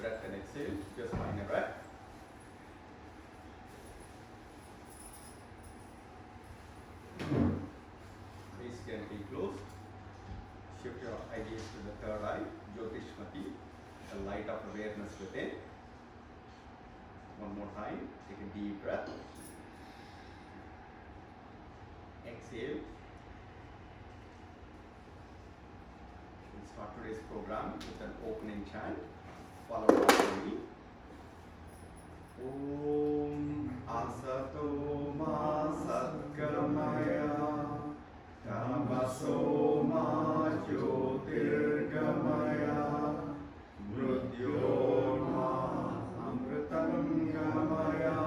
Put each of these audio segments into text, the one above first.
breath and exhale. Just find a breath. Eyes gently closed. Shift your eye gaze to the third eye, Jyotishmati, the light of awareness within. One more time, take a deep breath. Exhale. We'll start today's program with an opening chant, followed by me. Om Asato Ma Satgamaya Tamaso Ma Jyotirgamaya Mrityo Ma Amritangamaya.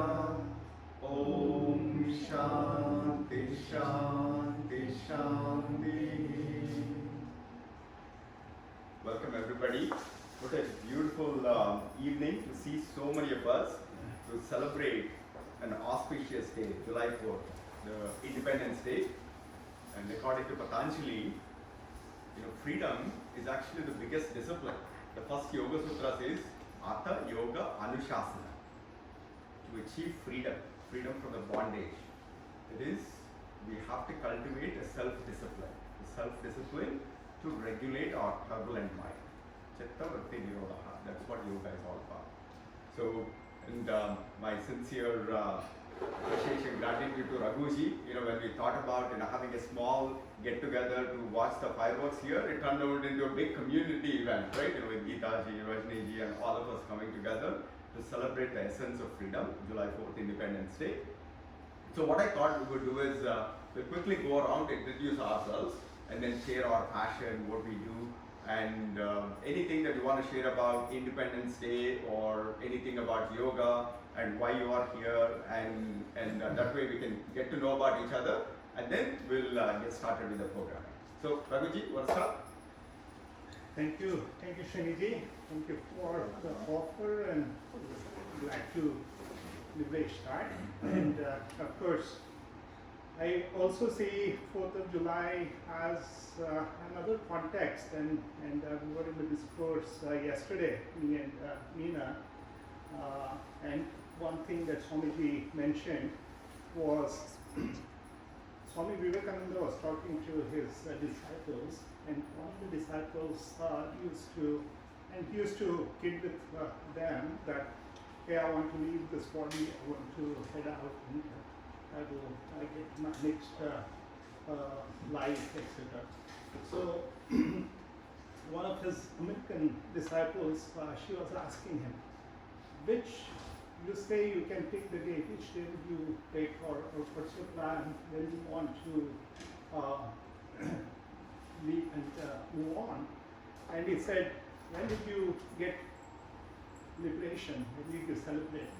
Om Shanti Shanti Shanti. Welcome everybody. What a beautiful evening to see so many of us to celebrate an auspicious day, July 4th, the Independence Day. And according to Patanjali, freedom is actually the biggest discipline. The first Yoga Sutra says, Atha Yoga Anushasana. To achieve freedom from the bondage, it is, we have to cultivate a self-discipline. A self-discipline to regulate our turbulent mind. Chitta Vritti Nirodha. That's what yoga is all about. So, and my sincere appreciation, gratitude to Raghuji. When we thought about having a small get together to watch the fireworks here, it turned out into a big community event, right? With Geeta ji, Rajni ji, and all of us coming together to celebrate the essence of freedom, July 4th, Independence Day. So what I thought we would do is we'll quickly go around, introduce ourselves, and then share our passion, what we do, and anything that you want to share about Independence Day or anything about yoga and why you are here, and that way we can get to know about each other, and then we'll get started with the program. So Raghuji, what's up? Thank you, Sriniji. Thank you for the offer, and glad to liberate start. And of course, I also see 4th of July as another context, and we were in the discourse yesterday, me and Meena, and one thing that Swamiji mentioned was Swami Vivekananda was talking to his disciples, and one of the disciples used to kid with them that, hey, I want to leave this body, I want to head out and I get my next life, etc. So one of his American disciples, she was asking him, which you say you can take the day, which day would you take, or what's your plan when you want to leave and move on? And he said, when did you get liberation? When did you celebrate,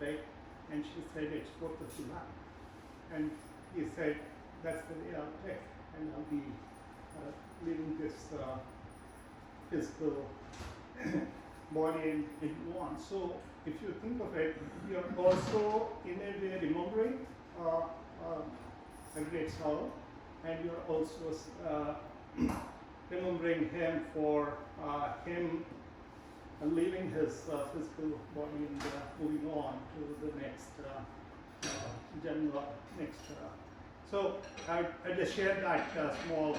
right? And she said, it's 4th of July. And he said, that's the day I'll take, and I'll be leaving this physical body and move on. So if you think of it, you're also in a way remembering a great soul, and you're also remembering him for him leaving his physical body and moving on to the next Janma, next. So I just shared that small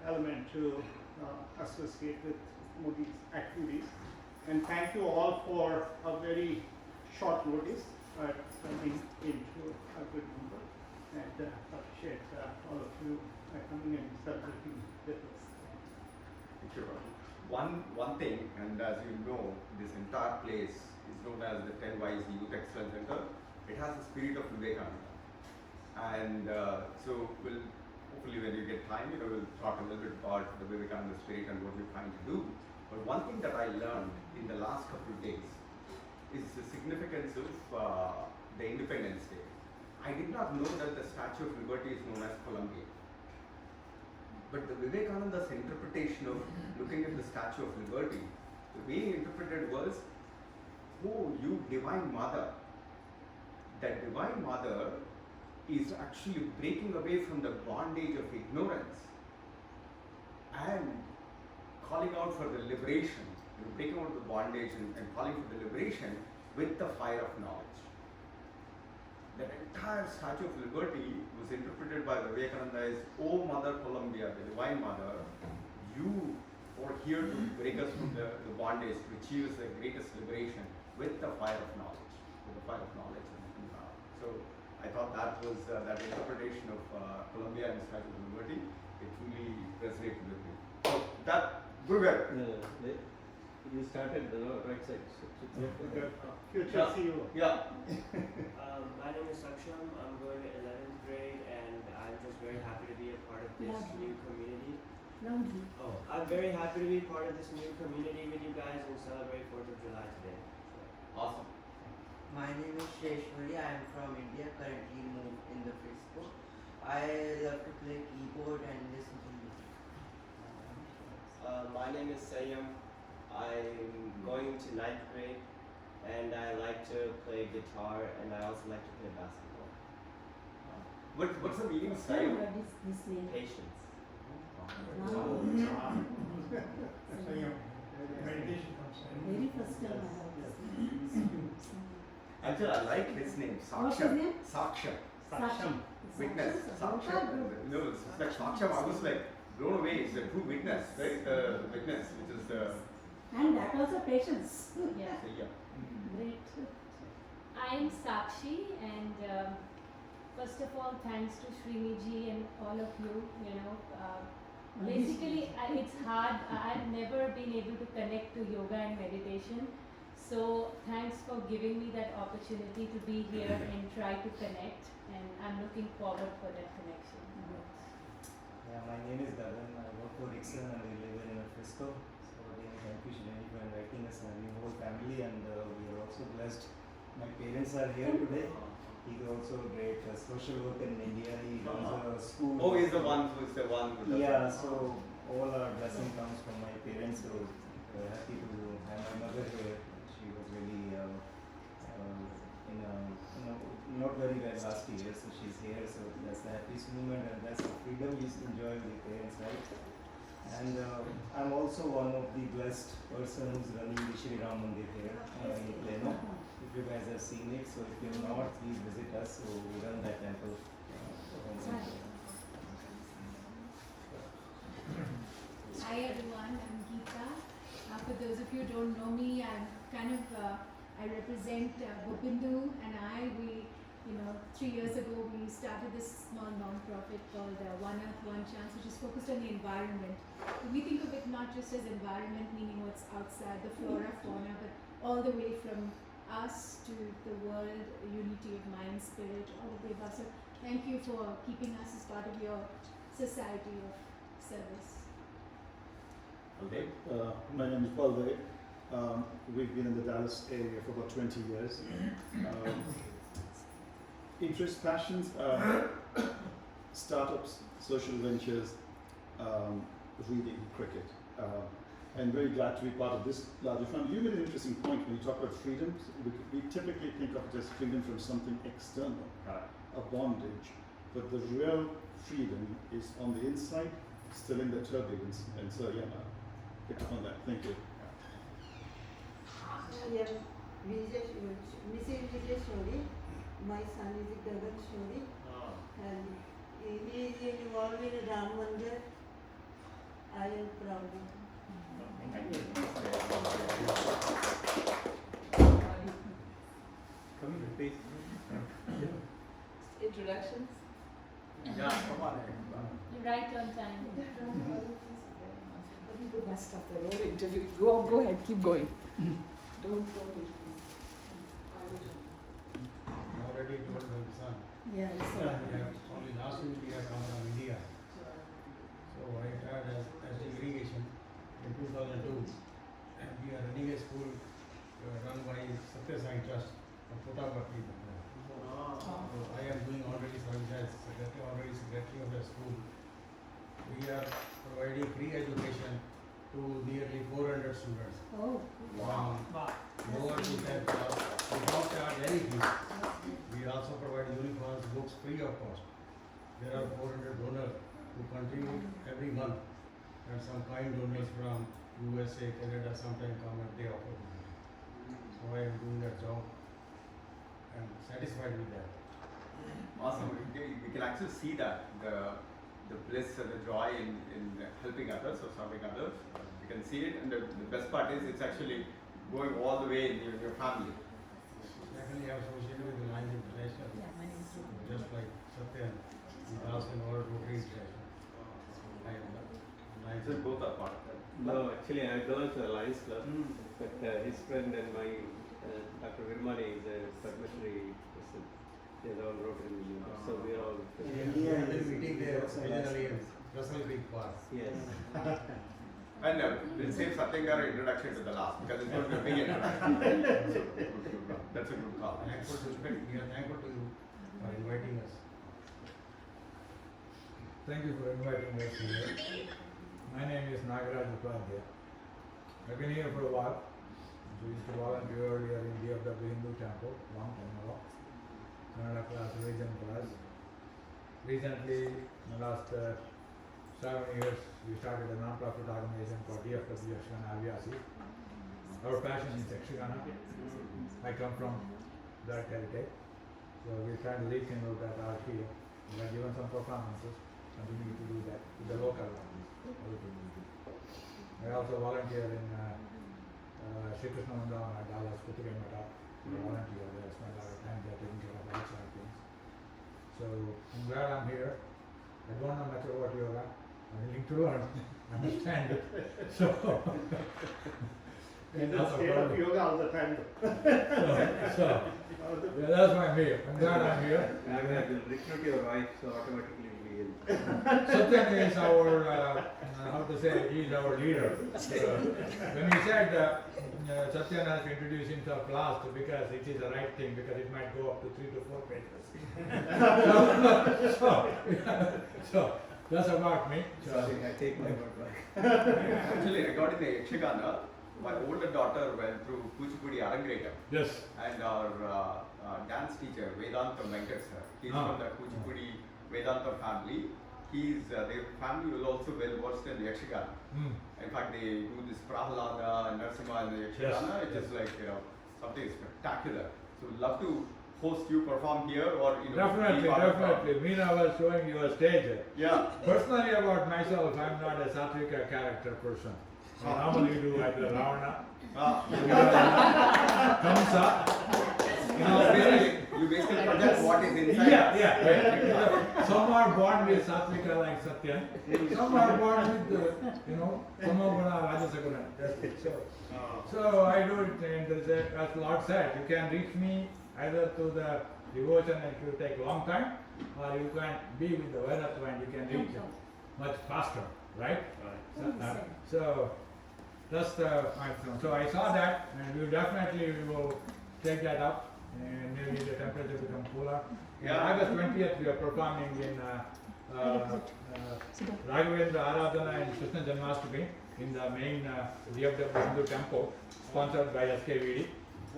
element to associate with Modi's activities. And thank you all for a very short notice coming into a good number, and appreciate all of you coming and celebrating with us. Thank you. One thing, and as you know, this entire place is known as the 10YEC Youth Excellence Center. It has the spirit of Vivekananda, and so we'll hopefully when you get time, we'll talk a little bit about the Vivekananda spirit and what we're trying to do. But one thing that I learned in the last couple of days is the significance of the Independence Day. I did not know that the Statue of Liberty is known as Columbia. But the Vivekananda's interpretation of looking at the Statue of Liberty, the way he interpreted was, oh, you Divine Mother. That Divine Mother is actually breaking away from the bondage of ignorance and calling out for the liberation breaking out of the bondage and calling for the liberation with the fire of knowledge. That entire Statue of Liberty was interpreted by Vivekananda as, "O Mother Columbia, the Divine Mother, you are here to break us from the bondage, to achieve the greatest liberation with the fire of knowledge." With the fire of knowledge. So I thought that was that interpretation of Columbia and Statue of Liberty. It really resonated with me. So that, Guruvar. You started the right side. Future CEO. Yeah. My name is Saksham. I'm going to 11th grade, and I'm just very happy to be a part of this new community. Oh, I'm very happy to be part of this new community with you guys and celebrate 4th of July today. Awesome. My name is Sheshwari. I am from India, currently moved in the Frisco. I love to play keyboard and listen to music. My name is Sayam. I'm going to 9th grade, and I like to play guitar, and I also like to play basketball. What's the meaning of Tell Sayam? what is this name? Patience. Meditation comes Very first time I heard this name. Actually, I like his name, What's his Saksham. name? Saksham. Saksham. Witness. Saksham. Saksham. No, it's like Saksham. I was like blown away. It's a true witness, right? The witness, which is the. And that was a patience. Yeah, Yeah. Great. I'm Sakshi, and first of all, thanks to Sriniji and all of you. Basically, it's hard. I've never been able to connect to yoga and meditation. So thanks for giving me that opportunity to be here and try to connect. And I'm looking forward for that connection. Yeah, my name is Dadan. I work for Dixon and we live in Frisco. So thank you Shani for inviting us and the whole family, and we are also blessed. My parents are here today. He's also a great social worker in India. He runs a school. Oh, he's the one who's the one. With the Yeah, so all our blessing comes from my parents. So happy to have my mother here. She was really not very well last year, so she's here. So that's the happiest moment, and that's the freedom you enjoy with your parents, right? And I'm also one of the blessed person who's running the Shri Ram Mandir here in Plano. If you guys have seen it, so if you're not, please visit us. So we run that temple. Hi everyone, I'm Geeta. For those of you who don't know me, I'm I represent Bhupindu and we, 3 years ago we started this small non-profit called One Earth, One Chance, which is focused on the environment. We think of it not just as environment, meaning what's outside, the flora, fauna, but all the way from us to the world, unity of mind, spirit, all of the above. So thank you for keeping us as part of your society of service. Okay. My name is Baldev. We've been in the Dallas area for about 20 years. Interests, passions, startups, social ventures, reading, cricket. And very glad to be part of this larger fund. You made an interesting point when you talk about freedom. We typically think of it as freedom from something external, a bondage. But the real freedom is on the inside, still in the turbulence. And so, pick up on that. Thank you. I am Mrs. Vijay Shori. My son is Gagan Shori. And he is involved in Ram Mandir. I am proud of him. Come here, please. Introductions? Yeah, come on. You're right on time. Best of the whole interview. Go ahead, keep going. Don't go please. Already told my son. Yes. Only last week we have come from India. So I started as irrigation in 2002, and we are running a school run by Satya Sai Trust of Puttaparthi. So I am doing already service as secretary of the school. We are providing free education to nearly 400 students. Oh, From lower to 10th class, we don't charge any fees. We also provide uniforms, books free of cost. There are 400 donors who contribute every month, and some kind donors from USA, Canada, sometime come and they offer me. So I am doing that job. I am satisfied with that. Awesome. We can actually see that the bliss and the joy in helping others or serving others. You can see it, and the best part is it's actually going all the way in your family. Secondly, I am associated with the Lions International. Yeah, my name is Rupa. Just like Satya, he also in order to reach that. So both are part of that. No, actually I belong to the Lions Club, but his friend and my Dr. Virmani is a submissionary person. They are all Rotary members, so we are all. We have been meeting there occasionally in Russell Creek Park. Yes. And we'll save Satyangar introduction to the last because it's going to be a big introduction. That's a good call. Thankful to we are thankful to you for inviting us. Thank you for inviting us here. My name is Nagaraj Upadhyay. I've been here for a while. I used to volunteer earlier in DFW Hindu Temple, long time ago. Kannada class, religion class. Recently, in the last 7 years, we started a non-profit organization called DFW Yakshagana Avyasi. Our passion is Yakshagana. I come from that heritage. So we're trying to rekindle that art here. We have given some performances, continue to do that with the local ones. I also volunteer in Sri Krishna Mandam at Dallas, Kutugai Mata. Volunteer there, spend a lot of time there taking care of outside things. So I'm glad I'm here. I don't know much about yoga. I'm willing to learn, understand it. So In the state of yoga all the time. so yeah, that's why I'm here. I'm glad I'm here. I will recruit your wife, so automatically we will. Satyan is our, how to say, he is our leader. When he said Satyan has to introduce himself last because it is the right thing, because it might go up to 3 to 4 pages. So that's about me. Sorry, I take my word back. Actually, regarding the Yakshagana, my older daughter went through Kuchipudi Arangreta. Yes. And our dance teacher, Vedanta Venkat sir, he's from the Kuchipudi Vedanta family. Their family was also well versed in the Yakshagana. In fact, they do this Prahalada and Narasimha and the Yakshagana. Yes. It is like, something spectacular. So we'd love to host you perform here or, Definitely. Meena was showing you a stage. Yeah. Personally about myself, I'm not a Satvika character person. I normally do either Ravana, Kamsa. You basically project what is inside. Yeah. Some are born with Satvika like Satyan. Some are born with, Tamoguna, Rajasaguna. That's it. So I do it, and as Lord said, you can reach me either through the devotion, it will take a long time, or you can be with the Vedatva and you can reach it much faster, right? So that's the milestone. So I saw that, and we will take that up, and maybe the temperature become cooler. Yeah. August 20th, we are performing in Raghavendra Aradhana and Krishna Janmashtami in the main DFW Hindu temple, sponsored by SKVD.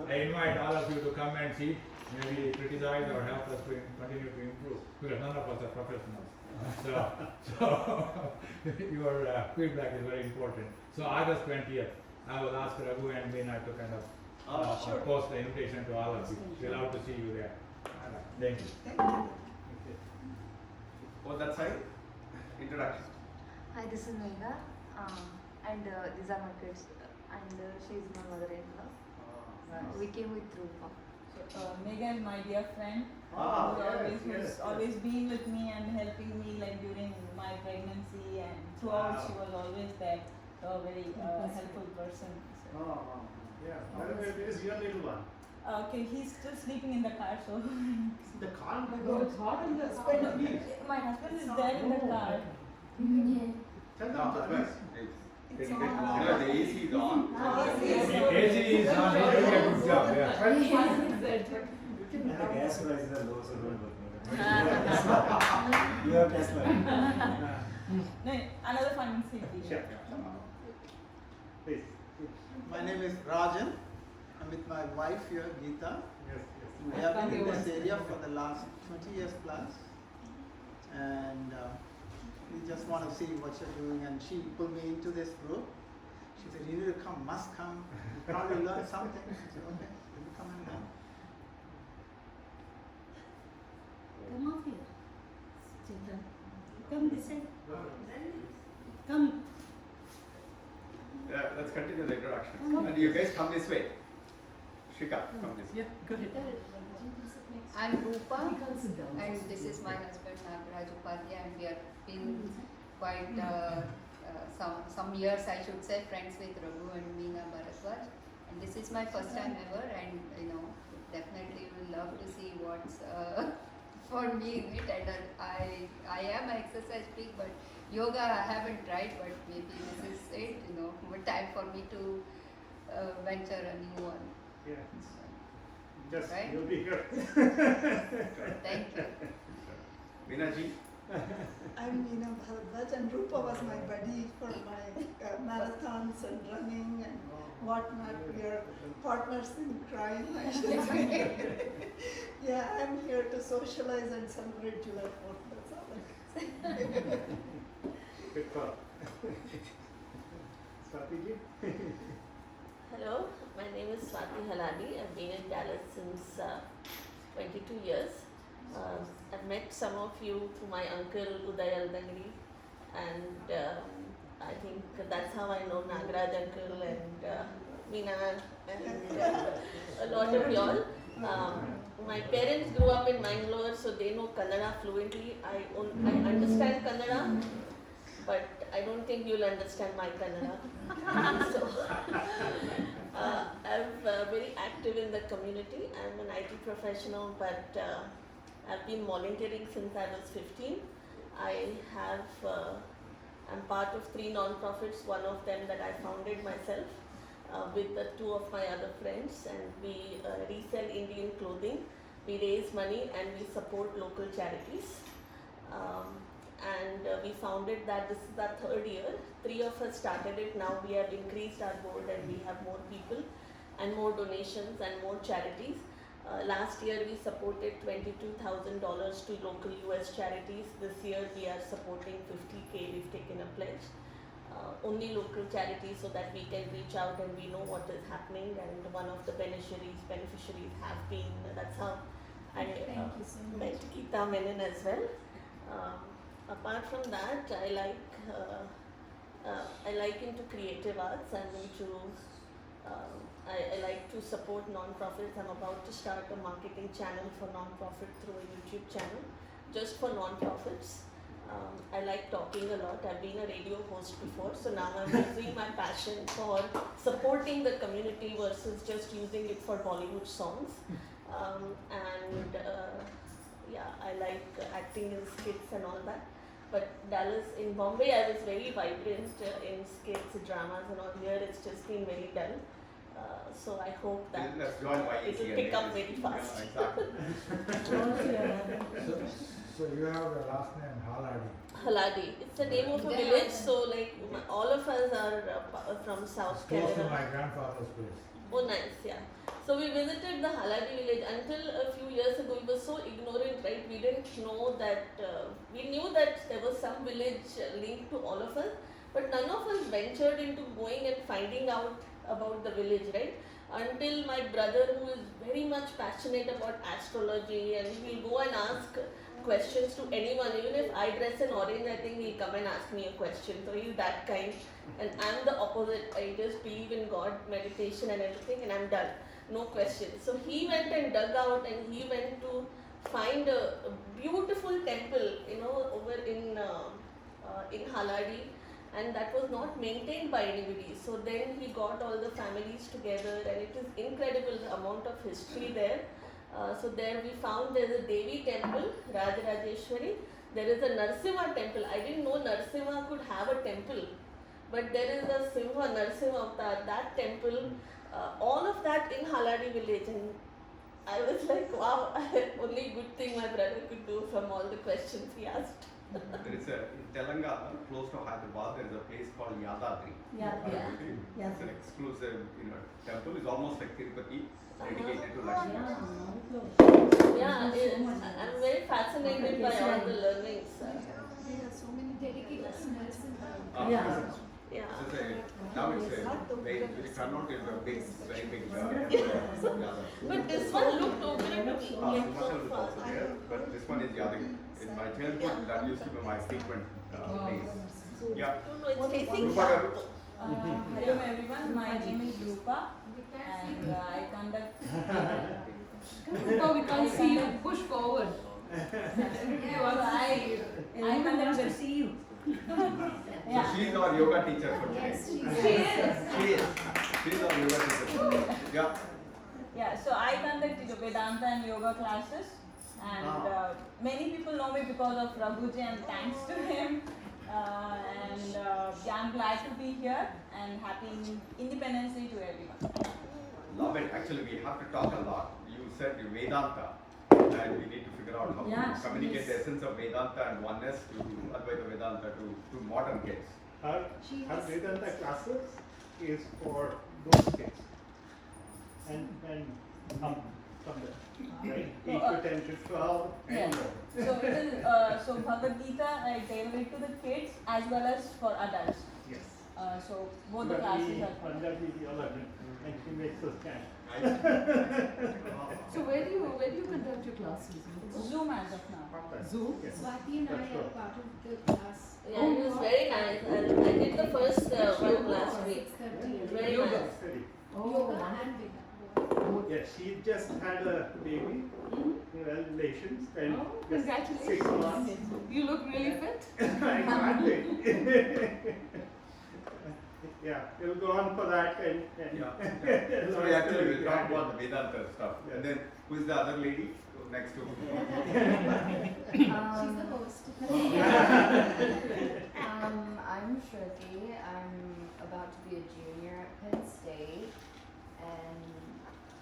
I invite all of you to come and see, maybe criticize or help us to continue to improve, because none of us are professionals. So your feedback is very important. So August 20th, I will ask Raghu and Meena to kind of post the invitation to all of you. We'll love to see you there. Thank you. Oh, that side? Introduction. Hi, this is Megha, and these are my kids, and she is my mother-in-law. We came with Rupa. Megha is my dear friend who's always been with me and helping me like during my pregnancy, and throughout she was always there, a very helpful person. So. Where is your little one? Okay, he's still sleeping in the car, so. The car? It's hot in the my husband is there in the car. Tell No, them It's the on. AC is on. AC is on, he's doing a good job, The gas prices are low, so don't worry. You have Tesla. No, another fun thing. Sure. Please. My name is Rajan. I'm with my wife here, Geeta. Yes. We have been in this area for the last 20 years plus. And we just want to see what you're doing. And she pulled me into this group. She said, you need to come, must come. You probably learn something. I said, okay, we'll come and learn. Come up here. Chetan. Come this side. Come. Let's continue the introduction. And you guys come this way. Shrika, come this way. Go ahead. I'm Rupa, and this is my husband Nagaraj Upadhyay, and we have been quite some years, I should say, friends with Raghu and Meena Bharadwaj. And this is my first time ever, and definitely will love to see what's for me in it. And I am an exercise freak, but yoga I haven't tried, but maybe this is it. More time for me to venture a new one. Yeah. Just Right? you'll be here. Thank you. Meena ji. I'm Meena Bharadwaj, and Rupa was my buddy for my marathons and running and whatnot. We are partners in crime, I should say. Yeah, I'm here to socialize and celebrate July 4th. That's all I can say. Good call. Swati ji. Hello, my name is Swati Haladi. I've been in Dallas since 22 years. I've met some of you through my uncle Uday Aldangri, and I think that's how I know Nagaraj uncle and Meena and a lot of y'all. My parents grew up in Mangalore, so they know Kannada fluently. I understand Kannada, but I don't think you'll understand my Kannada. So, I'm very active in the community. I'm an IT professional, but I've been volunteering since I was 15. I'm part of 3 non-profits, one of them that I founded myself with the 2 of my other friends, and we resell Indian clothing, we raise money, and we support local charities. And we founded that. This is our 3rd year. 3 of us started it. Now we have increased our board and we have more people and more donations and more charities. Last year we supported $22,000 to local US charities. This year we are supporting 50K. We've taken a pledge. Only local charities, so that we can reach out and we know what is happening, and one of the beneficiaries have been. That's how I met Geeta Menon as well. Apart from that, I like into creative arts. I like to support non-profits. I'm about to start a marketing channel for non-profit through a YouTube channel, just for non-profits. I like talking a lot. I've been a radio host before, so now I'm using my passion for supporting the community versus just using it for Bollywood songs. I like acting in skits and all that. But Dallas, in Bombay, I was very vibrant in skits, dramas and all. Here it's just been very dull. So I hope that it will pick up very fast. So you have the last name Haladi. Haladi. It's the name of a village, so like all of us are from South Close Canada. to my grandfather's place. Oh, nice, yeah. So we visited the Haladi village. Until a few years ago, we were so ignorant, right? We didn't know that, we knew that there was some village linked to all of us, but none of us ventured into going and finding out about the village, right? Until my brother, who is very much passionate about astrology, and he will go and ask questions to anyone. Even if I dress in orange, I think he'll come and ask me a question. So he's that kind. And I'm the opposite. I just believe in God, meditation and everything, and I'm done. No questions. So he went and dug out, and he went to find a beautiful temple, over in Haladi, and that was not maintained by anybody. So then he got all the families together, and it is incredible the amount of history there. So there we found there is a Devi temple, Rajarajeshwari. There is a Narsimha temple. I didn't know Narsimha could have a temple, but there is a Simha Narsimha avatar, that temple, all of that in Haladi village. And I was like, wow, only good thing my brother could do from all the questions he asked. There is in Telangana, close to Hyderabad, there is a place called Yadadri. It's an exclusive, temple. It's almost like Tirupati, dedicated to Lakshmi. Yeah, I'm very fascinated by all the learnings. There are so many dedicated to Nelson. Yeah. Now it's it turned out into a big, very big. But this one looked open to me. Commercial was also there, but this one is the other. In my childhood, that used to be my frequent place. Yeah. No, it's facing Hello everyone, my name is Rupa and I conduct. Rupa, we can't see you. Push forward. I conduct see you. So she is our yoga teacher for today. Yes, she is. She is our yoga teacher. Yeah. Yeah, so I conduct Vedanta and yoga classes, and many people know me because of Raghuji, and thanks to him. Yeah, I'm glad to be here and happy Independence Day to everyone. Love it. Actually, we have to talk a lot. You said Vedanta, and we need to figure out how to communicate the essence of Vedanta and oneness to Advaita Vedanta to modern kids. Her Vedanta classes is for those kids. And from the right? 8 to 10 to 12 and more. So it is so Bhagavad Gita I tailor it to the kids as well as for adults. Yes. So both the classes are for Punjabi 11 and she makes us chant. So where do you conduct your classes? Zoom as of now. Zoom? Yes. Swati and I are part of the class. Yeah, it was very nice. And I did the first one last week. Very nice. Yoga and Vedanta. Yes, she just had a baby. Congratulations. And Congratulations. 6 months. You look really fit. Exactly. Yeah, we'll go on for that and So we actually will talk about the Vedanta stuff. And then who is the other lady next to? She's the host. I'm Shruti. I'm about to be a junior at Penn State, and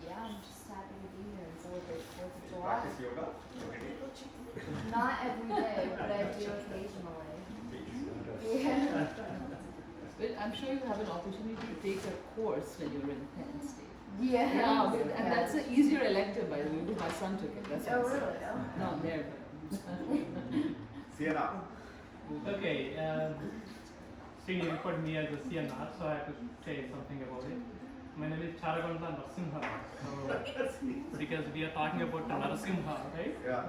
yeah, I'm just happy to be here and celebrate 4th of July. Practice yoga every day? Not every day, but I do occasionally. Yeah. Well, I'm sure you have an opportunity to take a course when you're in Penn State. Yeah. Yeah, and that's an easier elective, by the way. My son took it. That's Oh, why I said. really? Not there, but. Sienna. Okay, Srini referred me as a CNR, so I have to say something about it. My name is Charaganta Narasimha. So, because we are talking about Narasimha, right? Yeah.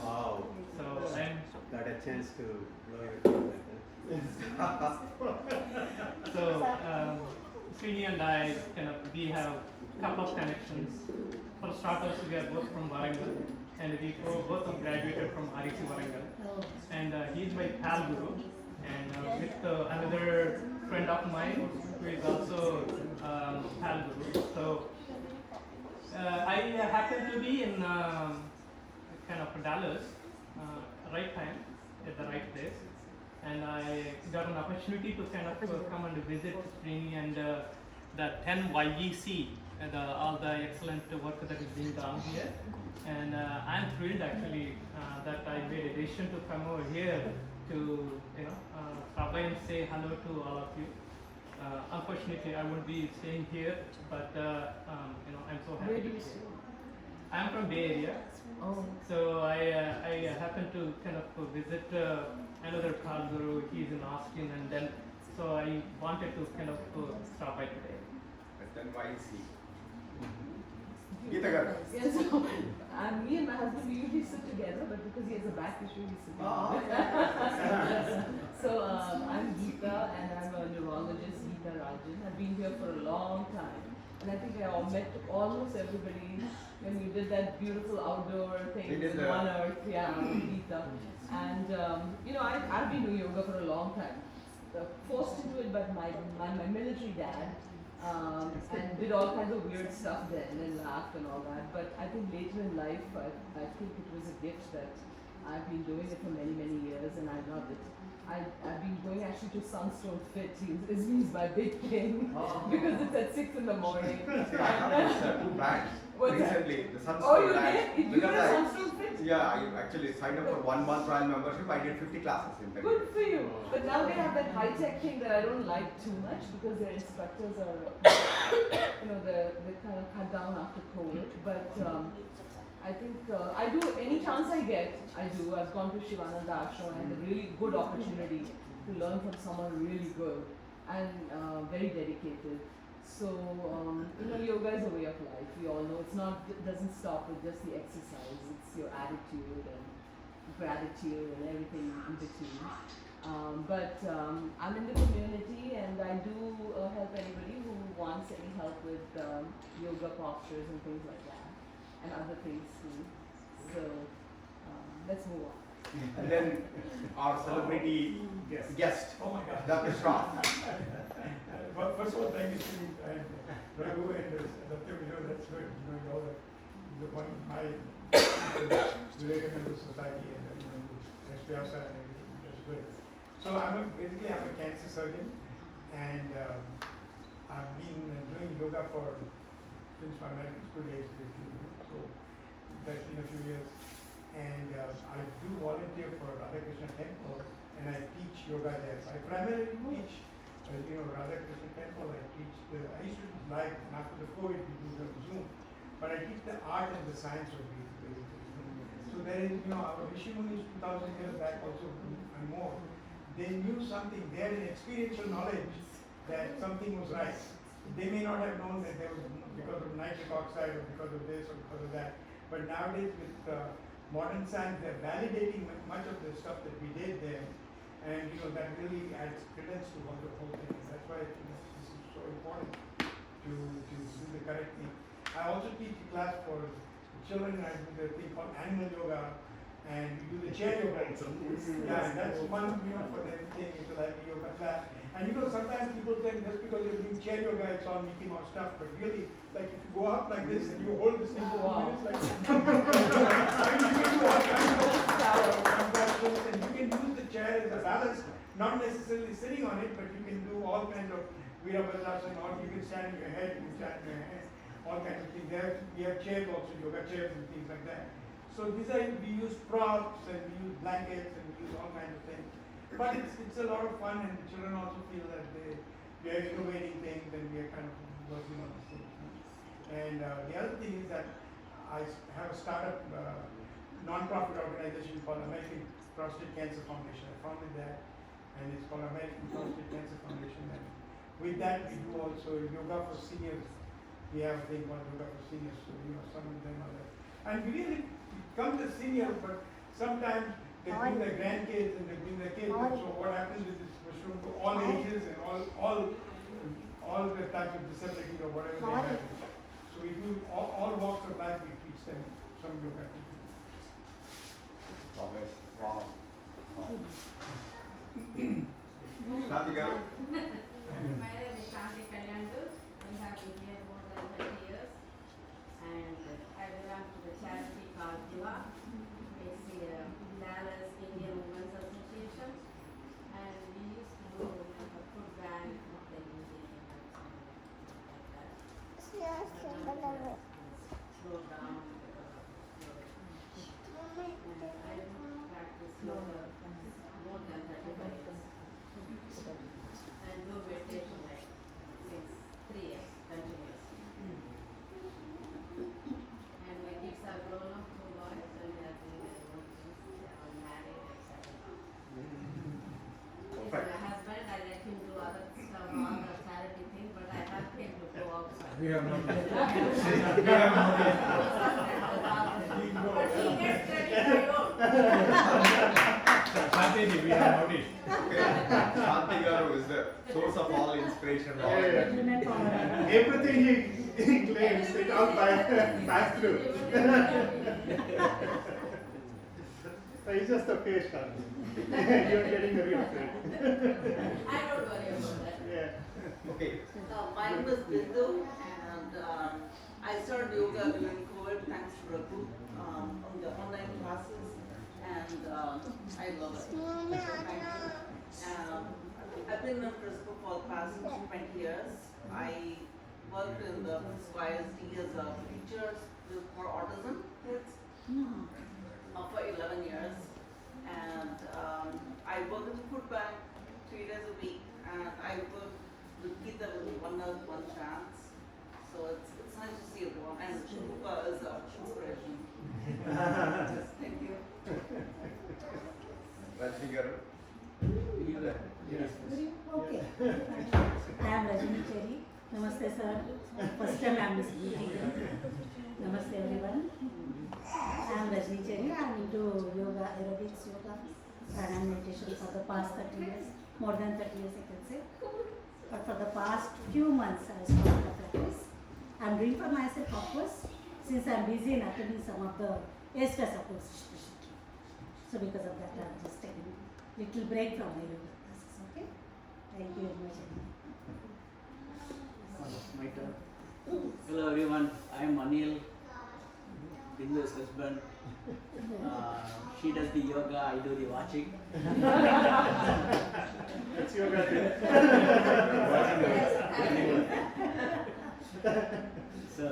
Wow. So I'm got a chance to blow your tongue like that. So Srini and I we have a couple of connections. For starters, we are both from Warangal, and we both graduated from REC Warangal. And he's my pal guru, and with another friend of mine who is also pal guru. So I happen to be in kind of Dallas, right time at the right place. And I got an opportunity to kind of come and visit Srini and the 10YEC, all the excellent work that is being done here. And I'm thrilled actually that I made a decision to come over here to stop by and say hello to all of you. Unfortunately, I won't be staying here, but I'm so happy. Where do to you be stay? here. I'm from Bay Area. Oh. So I happened to kind of visit another Pal Guru. He's in Austin, and then so I wanted to kind of stop by today. The 10YEC. Geeta garu. Yeah, so me and my husband we usually sit together, but because he has a back issue, he's sitting. So I'm Geeta, and I'm a neurologist, Geeta Rajan. I've been here for a long time, and I think I met almost everybody when we did that beautiful outdoor thing in One Earth, Geeta. And I've been doing yoga for a long time. Forced into it by my military dad. And did all kinds of weird stuff then and laughed and all that. But I think later in life, I think it was a gift that I've been doing it for many, many years, and I love it. I've been going actually to Sunstone Fit is my big thing because it's at 6 in the morning. Two bands. Recently, the Sunstone band. You did Sunstone Fit? Yeah, I actually signed up for 1 month trial membership. I did 50 classes in that. Good for you. But now they have that high-tech thing that I don't like too much because their instructors are, they kind of cut down after COVID. But I think I do, any chance I get, I do. I've gone to Shivananda Ashram and had a really good opportunity to learn from someone really good. and very dedicated. So, yoga is a way of life. We all know it doesn't stop with just the exercise. It's your attitude and gratitude and everything in between. But I'm in the community and I do help anybody who wants any help with yoga postures and things like that, and other things too. So let's move on. And then our celebrity guest, Oh my God. Dr. Shah. Well, first of all, thank you to and Raghu and Dr. That's good. You know the one my Vivekananda Society and Vyasa and everything. That's good. So basically I'm a cancer surgeon, and I've been doing yoga since my medical school days. So that's been a few years. And I do volunteer for Radha Krishna Temple, and I teach yoga there. I primarily teach, Radha Krishna Temple. I used to live, and after the COVID, we do it on Zoom. But I teach the art and the science of it, basically. So there is, our Rishi Munis 2000 years back also, and more, they knew something. They had an experiential knowledge that something was right. They may not have known that there was because of nitric oxide or because of this or because of that. But nowadays with modern science, they're validating much of the stuff that we did there, and that really adds credence to the whole thing. And that's why this is so important to do the correct thing. I also teach a class for children. I do the thing called animal yoga, and we do the chair yoga. Yeah, and that's one for them thing. It's like a yoga class. And sometimes people think just because you're doing chair yoga, it's all Mickey Mouse stuff, but really, like if you go up like this and you hold this thing for 2 minutes, like you can do all kinds of contractions, and you can use the chair as a balance, not necessarily sitting on it, but you can do all kinds of Virabhadrasana, or you can stand on your head, you can stand on your hands, all kinds of things. We have chairs also, yoga chairs and things like that. So we use props and we use blankets and we use all kinds of things. But it's a lot of fun, and the children also feel that we are innovating things and we are kind of working on these things. And the other thing is that I have a startup non-profit organization called American Prostate Cancer Foundation. I founded that, and it's called American Prostate Cancer Foundation. And with that, we do also yoga for seniors. We have a thing called yoga for seniors, so some of them are there. And we really come to seniors, but sometimes they bring their grandkids and they bring their kids. And so what happens is it's mushroom to all ages and all the types of disability or whatever they have. So we do all walks of life. We teach them some yoga. Wow. Shanti Garu. My name is Shanti Kalyandu. I have been here more than 30 years, and I belong to the charity called DIVA. It's the Dallas Indian Women's Association, and we used to do a food bank, then we did like that. But now it has slowed down because of COVID. And I practice yoga more than 35 years. And do meditation like since 3 years, continuously. And my kids are grown up, 2 boys, and they are doing their own things. They are all married, etc. With my husband, I let him do other stuff, all the charity things, but I help him to go outside. We have not yet. But he gets credit, I don't. Shanti, we have noticed. Shanti Garu is the source of all inspiration. Everything he claims, it all pass through. So it's just a face, Shanti. You're getting the real credit. I don't worry about that. Yeah. Okay. My name is Bindu, and I started yoga during COVID thanks to Raghu on the online classes, and I love it. So thank you. I've been in Frisco for the past 20 years. I worked in the Frisco ISD as a teacher for autism kids for 11 years, and I work in the food bank 3 days a week, and I work with Gita with One Earth, One Chance. So it's nice to see everyone, and Rupa is our inspiration. Thank you. Rajni Garu. Yes. Okay. time I am meeting them. Namaste everyone. I am Rajni Cherry. I am into yoga, aerobics, yoga, pranayama meditation for the past 30 years, more than 30 years I can say. But for the past few months I started the practice. I am doing for myself of course, since I am busy in attending some of the extra support sessions. So because of that I am just taking a little break from my yoga classes, okay? Thank you very much. My turn. Hello everyone, I am Anil, Bindu's husband. She does the yoga, I do the watching. It's yoga day. So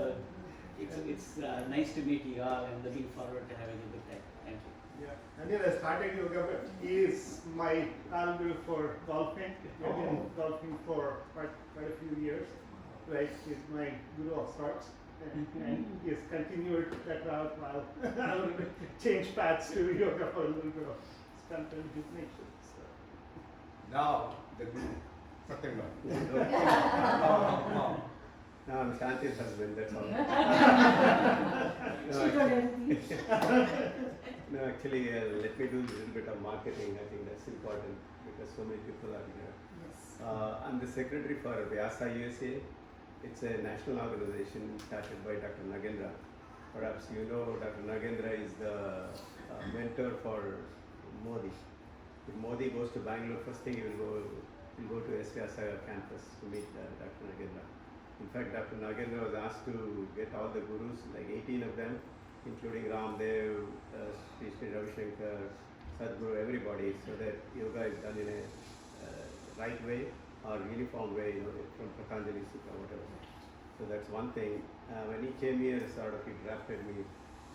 it's nice to meet you all and looking forward to having a good time. Thank you. Yeah, Anil has started yoga, but he is my guru for golfing. I've been golfing for quite a few years. Right, he's my guru of sorts, and he has continued that route while I will change paths to yoga for a little bit of strength and rejuvenation. So. Now, the guru, Satyam. No, I'm Shanti's husband, that's all. No, actually, let me do a little bit of marketing. I think that's important because so many people are here. Yes. I'm the secretary for Vyasa USA. It's a national organization started by Dr. Nagendra. Perhaps you know Dr. Nagendra is the mentor for Modi. If Modi goes to Bangalore, first thing he will go to SVSI campus to meet Dr. Nagendra. In fact, Dr. Nagendra was asked to get all the gurus, like 18 of them, including Ramdev, Sri Ravi Shankar, Sadhguru, everybody, so that yoga is done in a right way or uniform way, from Patanjali Sutta, whatever. So that's one thing. When he came here, he drafted me.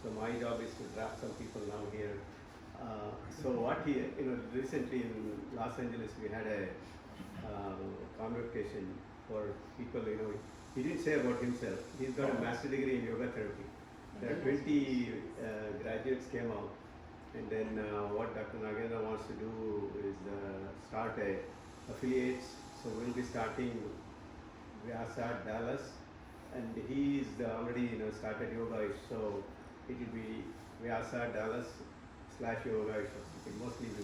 So my job is to draft some people now here. So what he, recently in Los Angeles, we had a convocation for people, he didn't say about himself. He's got a master's degree in yoga therapy. There are 20 graduates came out. And then what Dr. Nagendra wants to do is start affiliates. So we'll be starting Vyasa Dallas, and he's already started yoga. So it will be Vyasa Dallas / yoga. Mostly we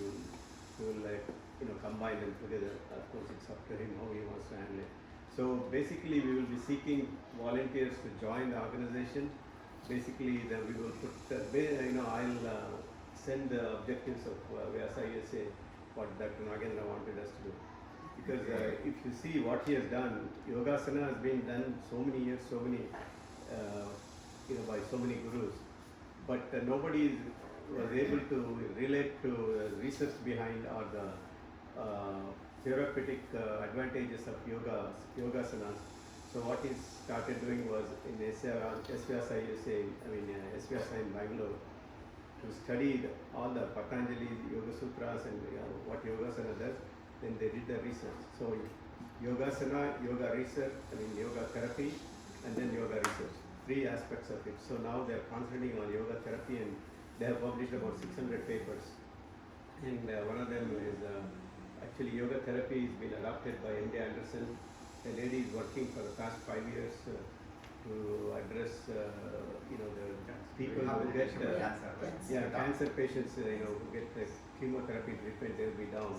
will combine them together. Of course, it's up to him how he wants to handle it. So basically, we will be seeking volunteers to join the organization. Basically, then we will put. I'll send the objectives of Vyasa USA, what Dr. Nagendra wanted us to do. Because if you see what he has done, Yogasana has been done so many years, so many, by so many gurus. But nobody was able to relate to the research behind or the therapeutic advantages of yogasanas. So what he started doing was in SVSI USA, SVSI in Bangalore, to study all the Patanjali Yoga Sutras and what Yogasana does. Then they did the research. So Yogasana, yoga research, yoga therapy, and then yoga research. 3 aspects of it. So now they are concentrating on yoga therapy, and they have published about 600 papers. And one of them is actually yoga therapy has been adopted by MD Anderson. The lady is working for the past 5 years to address, the people who get cancer patients, who get the chemotherapy treatment, they will be down.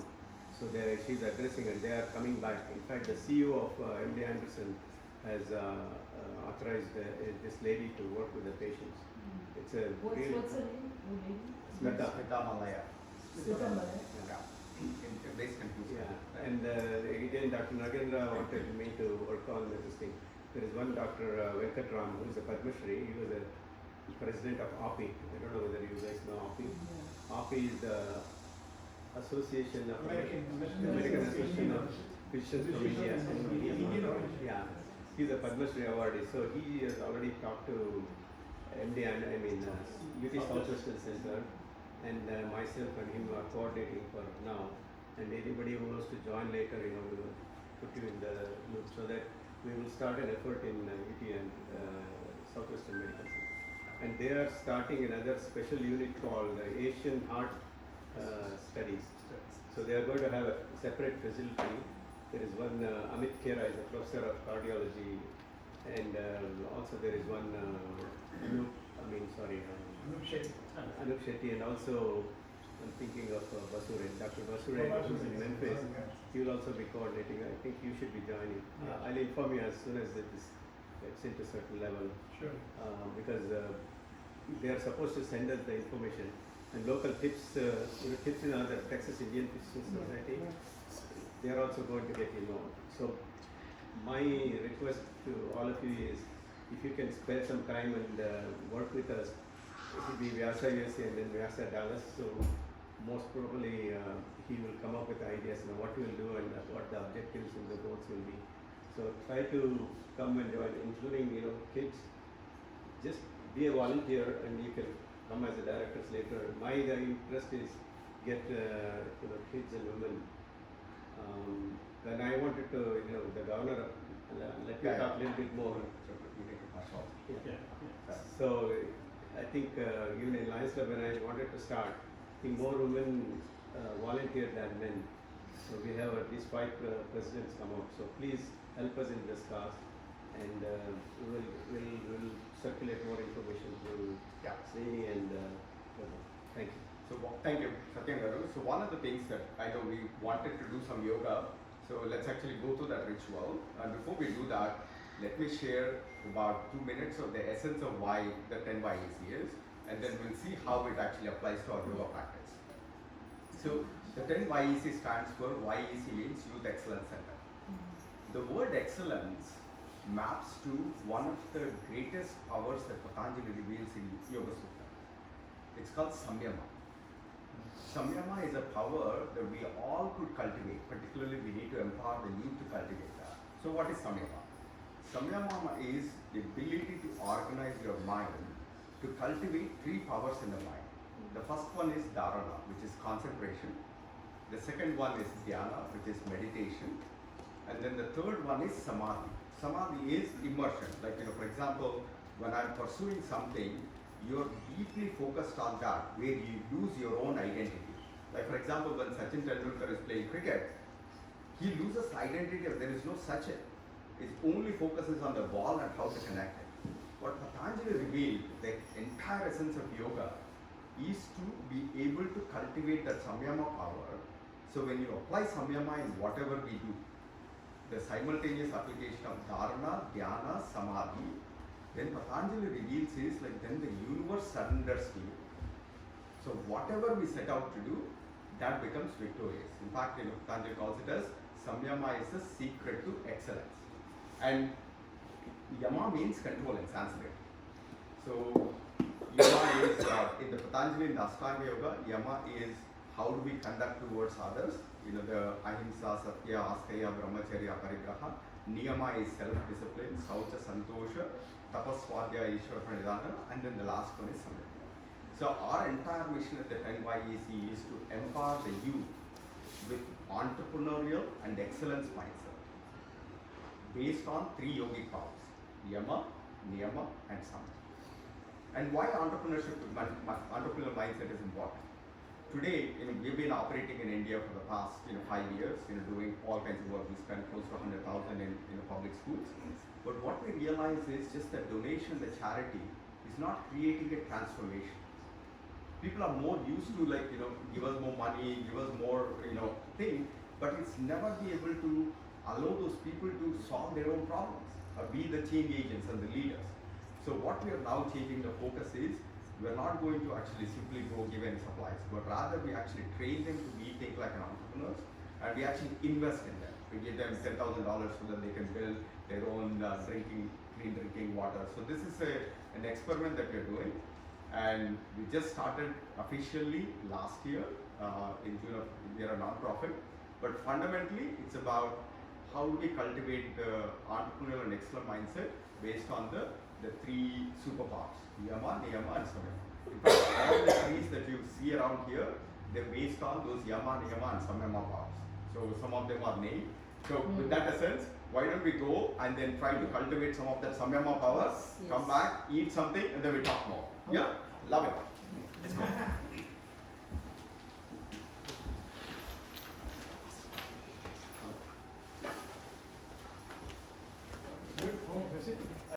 So she's addressing, and they are coming back. In fact, the CEO of MD Anderson has authorized this lady to work with the patients. It's a What's her name? Smita. Malaya. Yeah, and again, Dr. Nagendra wanted me to work on this thing. There is one Dr. Venkatram, who is a Padma Shri. He was a president of API. I don't know whether you guys know API. API is the Association of American Association of Physicians from India. Yeah, he's a Padma Shri awardee. So he has already talked to MD and UT Southwestern Center, and myself and him are coordinating for now. And anybody who wants to join later, we will put you in the loop so that we will start an effort in UT and Southwestern Medical Center. And they are starting another special unit called Asian Heart Studies. So they are going to have a separate facility. There is one, Amit Khera is a professor of cardiology And also there is one Anup Shetty, and also I'm thinking of Basure, Dr. Basure, who's in Memphis. He will also be coordinating. I think you should be joining. I'll inform you as soon as it gets into a certain level. Sure. Because they are supposed to send us the information and local tips, tips in other Texas Indian Christian Society. They are also going to get involved. So my request to all of you is, if you can spare some time and work with us, it will be Vyasa USA and then Vyasa Dallas. So most probably he will come up with ideas on what we will do and what the objectives and the goals will be. So try to come and join, including kids. Just be a volunteer and you can come as a directors later. My interest is get kids and women. Then I wanted to the governor let me talk a little bit more. So I think even in Lions Club when I wanted to start, I think more women volunteered than men. So we have at least 5 presidents come out. So please help us in this cause, and we'll circulate more information to Srini and thank you. So thank you, Satyam Garu. So one of the things that I know we wanted to do some yoga. So let's actually go through that ritual. And before we do that, let me share about 2 minutes of the essence of why the 10YEC is, and then we'll see how it actually applies to our yoga practice. So the 10YEC stands for YEC means Youth Excellence Center. The word excellence maps to one of the greatest powers that Patanjali reveals in Yoga Sutra. It's called Samyama. Samyama is a power that we all could cultivate. Particularly, we need to empower the youth to cultivate that. So what is Samyama? Samyama is the ability to organize your mind to cultivate 3 powers in the mind. The first one is dharana, which is concentration. The second one is dhyana, which is meditation. And then the third one is samadhi. Samadhi is immersion. Like, for example, when I'm pursuing something, you're deeply focused on that, where you lose your own identity. Like, for example, when Sachin Tendulkar is playing cricket, he loses identity of there is no Sachin. It only focuses on the ball and how to connect it. What Patanjali revealed, the entire essence of yoga, is to be able to cultivate that samyama power. So when you apply samyama in whatever we do, the simultaneous application of dharana, dhyana, samadhi, then Patanjali reveals is like then the universe surrenders to you. So whatever we set out to do, that becomes victorious. In fact, Patanjali calls it as samyama is the secret to excellence. And yama means control in Sanskrit. So yama is in the Patanjali in the Ashtanga Yoga, yama is how do we conduct towards others. The ahimsa, satya, asteya, brahmacharya, parigraha. Niyama is self-discipline, saucha, santosha, tapaswadya, ishvara pranidhana, and then the last one is samyama. So our entire mission at the 10YEC is to empower the youth with entrepreneurial and excellence mindset based on 3 yogic powers: yama, niyama, and samadhi. And why entrepreneurial mindset is important? Today, we've been operating in India for the past 5 years, doing all kinds of work. We spend close to 100,000 in public schools. But what we realize is just the donation, the charity, is not creating a transformation. People are more used to give us more money, give us more thing, but it's never be able to allow those people to solve their own problems or be the change agents and the leaders. So what we are now changing the focus is, we're not going to actually simply go give any supplies, but rather we actually train them to think like an entrepreneurs, and we actually invest in them. We give them $10,000 so that they can build their own clean drinking water. So this is an experiment that we're doing, and we just started officially last year in June. We are a non-profit, but fundamentally it's about how do we cultivate the entrepreneurial and excellent mindset based on the 3 superpowers: yama, niyama, and samyama. In fact, all the trees that you see around here, they're based on those yama, niyama, and samyama powers. So some of them are named. So with that essence, why don't we go and then try to cultivate some of that samyama powers, come back, eat something, and then we talk more. Yeah? Love it.